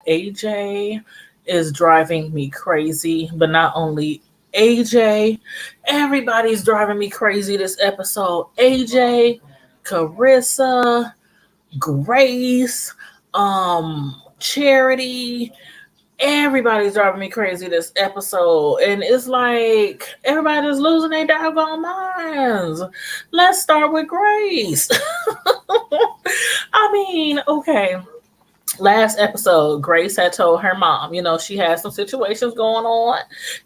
AJ is driving me crazy, but not only AJ, everybody's driving me crazy this episode. AJ, Carissa, Grace, Charity, everybody's driving me crazy this episode. And it's like everybody's losing their doggone minds. Let's start with Grace. I mean, okay, last episode, Grace had told her mom, she had some situations going on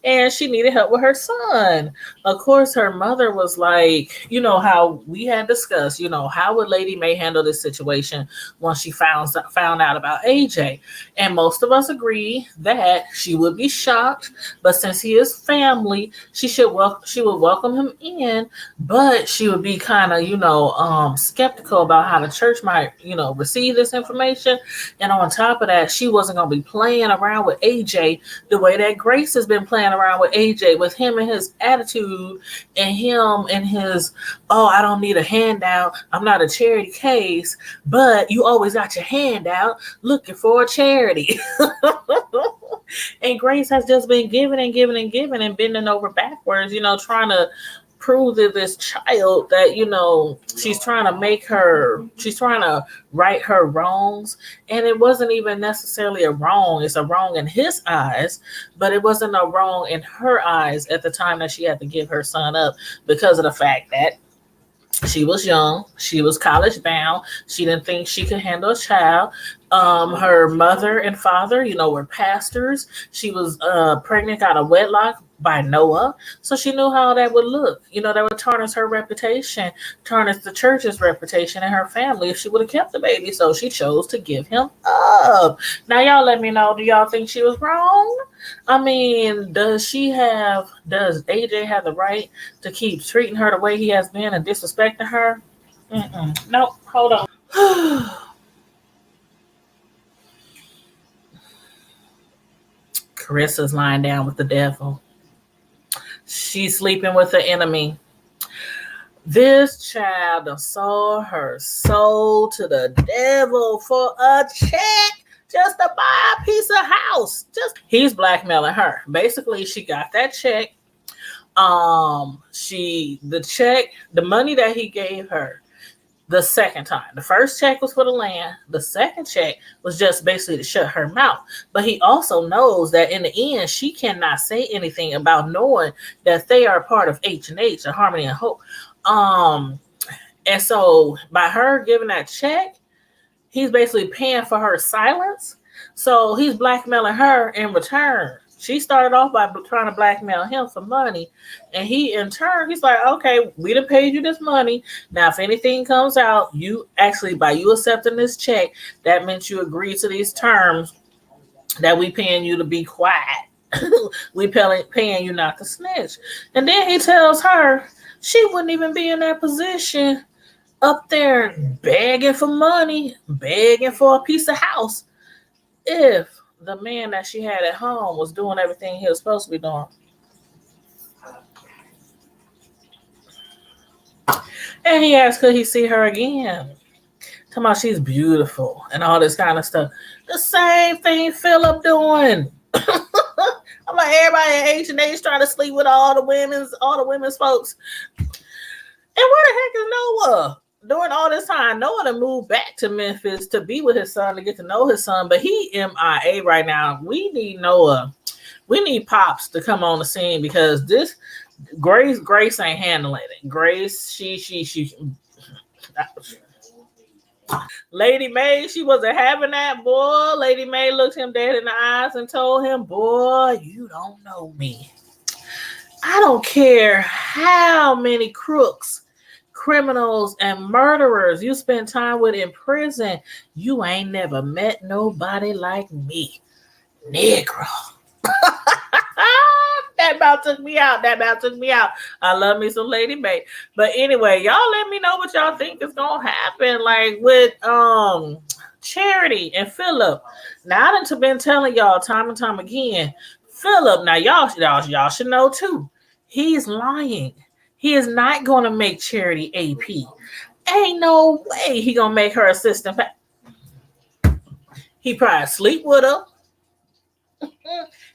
and she needed help with her son. Of course, her mother was like, how we had discussed, how would Lady May handle this situation once she found out about AJ? And most of us agree that she would be shocked, but since he is family, she would welcome him in, but she would be kind of, skeptical about how the church might, receive this information. And on top of that, she wasn't going to be playing around with AJ the way that Grace has been playing around with AJ, with him and his attitude and him and his, oh, I don't need a handout. I'm not a charity case, but you always got your hand out looking for a charity. And Grace has just been giving and giving and giving and bending over backwards, trying to prove to this child that she's trying to right her wrongs. And it wasn't even necessarily a wrong. It's a wrong in his eyes, but it wasn't a wrong in her eyes at the time that she had to give her son up because of the fact that she was young, she was college bound, she didn't think she could handle a child. Her mother and father, were pastors. She was pregnant out of wedlock by Noah. So she knew how that would look. That would tarnish her reputation, tarnish the church's reputation and her family if she would have kept the baby. So she chose to give him up. Now, y'all let me know, do y'all think she was wrong? I mean, does AJ have the right to keep treating her the way he has been and disrespecting her? Nope, hold on. Carissa's lying down with the devil. She's sleeping with the enemy. This child done sold her soul to the devil for a check just to buy a piece of house. He's blackmailing her. Basically, she got that check. The money that he gave her the second time. The first check was for the land. The second check was just basically to shut her mouth. But he also knows that in the end, she cannot say anything about knowing that they are part of H&H, or Harmony and Hope. And so by her giving that check, he's basically paying for her silence. So he's blackmailing her in return. She started off by trying to blackmail him for money. And he, in turn, he's like, okay, we done paid you this money. Now, if anything comes out, by you accepting this check, that meant you agreed to these terms that we paying you to be quiet. We paying you not to snitch. And then he tells her she wouldn't even be in that position up there begging for money, begging for a piece of house, if the man that she had at home was doing everything he was supposed to be doing. And he asked, could he see her again? Talking about she's beautiful and all this kind of stuff. The same thing Philip doing. I'm like, everybody at H&H trying to sleep with all the women's folks. And where the heck is Noah? During all this time, Noah done moved back to Memphis to be with his son, to get to know his son, but he MIA right now. We need Noah. We need Pops to come on the scene because this Grace ain't handling it. Grace, she Lady May, she wasn't having that, boy. Lady May looked him dead in the eyes and told him, boy, you don't know me. I don't care how many crooks, criminals, and murderers you spend time with in prison, you ain't never met nobody like me, Negro. That about took me out. I love me some Lady May. But anyway, y'all let me know what y'all think is gonna happen, like with Charity and Philip. Now I done been telling y'all time and time again, Philip, now y'all should know too, he's lying. He is not going to make Charity AP. Ain't no way he going to make her assistant. He probably sleep with her.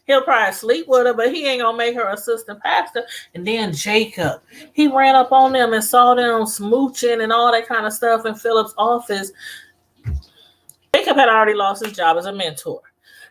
He'll probably sleep with her, but he ain't gonna make her assistant pastor. And then Jacob, he ran up on them and saw them smooching and all that kind of stuff in Philip's office. Jacob had already lost his job as a mentor.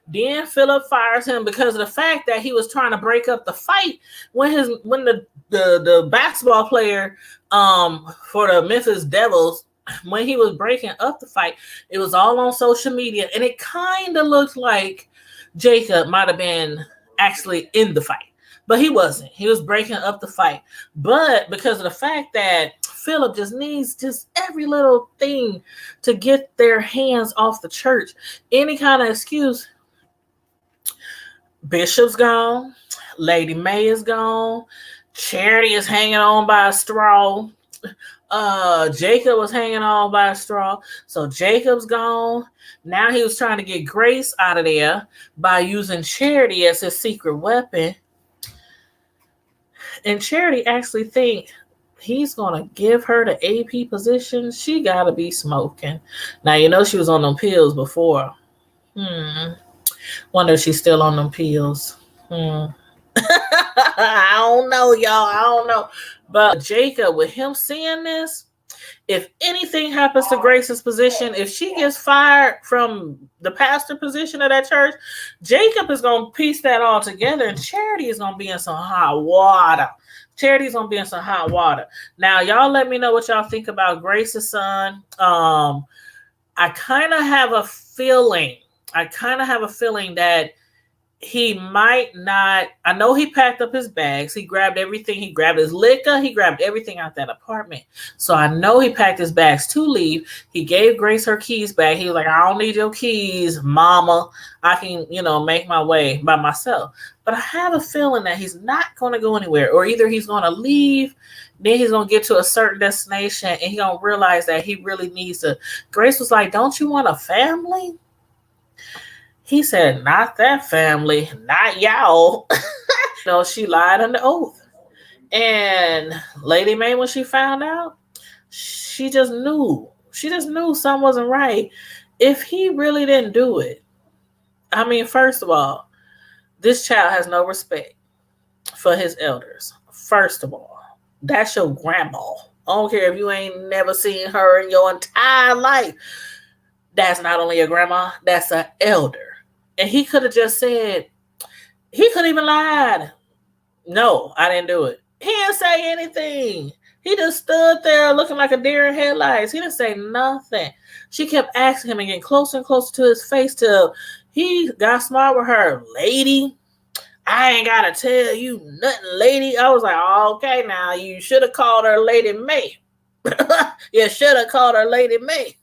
Then Philip fires him because of the fact that he was trying to break up the fight when the basketball player for the Memphis Devils, when he was breaking up the fight, it was all on social media, and it kind of looked like Jacob might have been actually in the fight. But he wasn't. He was breaking up the fight. But because of the fact that Philip just needs just every little thing to get their hands off the church, any kind of excuse. Bishop's gone. Lady May is gone. Charity is hanging on by a straw. Jacob was hanging on by a straw. So Jacob's gone. Now he was trying to get Grace out of there by using Charity as his secret weapon. And Charity actually think he's going to give her the AP position. She got to be smoking. Now, you know she was on them pills before. Wonder if she's still on them pills. I don't know, y'all. I don't know. But Jacob, with him seeing this, if anything happens to Grace's position, if she gets fired from the pastor position of that church, Jacob is going to piece that all together, and Charity is going to be in some hot water. Charity's going to be in some hot water. Now, y'all let me know what y'all think about Grace's son. I kind of have a feeling that he might not. I know he packed up his bags. He grabbed everything. He grabbed his liquor. He grabbed everything out that apartment. So I know he packed his bags to leave. He gave Grace her keys back. He was like, I don't need your keys, mama. I can, make my way by myself. But I have a feeling that he's not going to go anywhere. Or either he's going to leave, then he's going to get to a certain destination, and he's going to realize that he really needs to. Grace was like, don't you want a family? He said, not that family, not y'all. She lied on the oath. And Lady May, when she found out, she just knew. She just knew something wasn't right. If he really didn't do it, I mean, first of all, this child has no respect for his elders. First of all, that's your grandma. I don't care if you ain't never seen her in your entire life. That's not only a grandma, that's an elder. And he could have just said, he could have even lied. No, I didn't do it. He didn't say anything. He just stood there looking like a deer in headlights. He didn't say nothing. She kept asking him and getting closer and closer to his face till he got smart with her. Lady, I ain't got to tell you nothing, lady. I was like, okay, now you should have called her Lady May. You should have called her Lady May.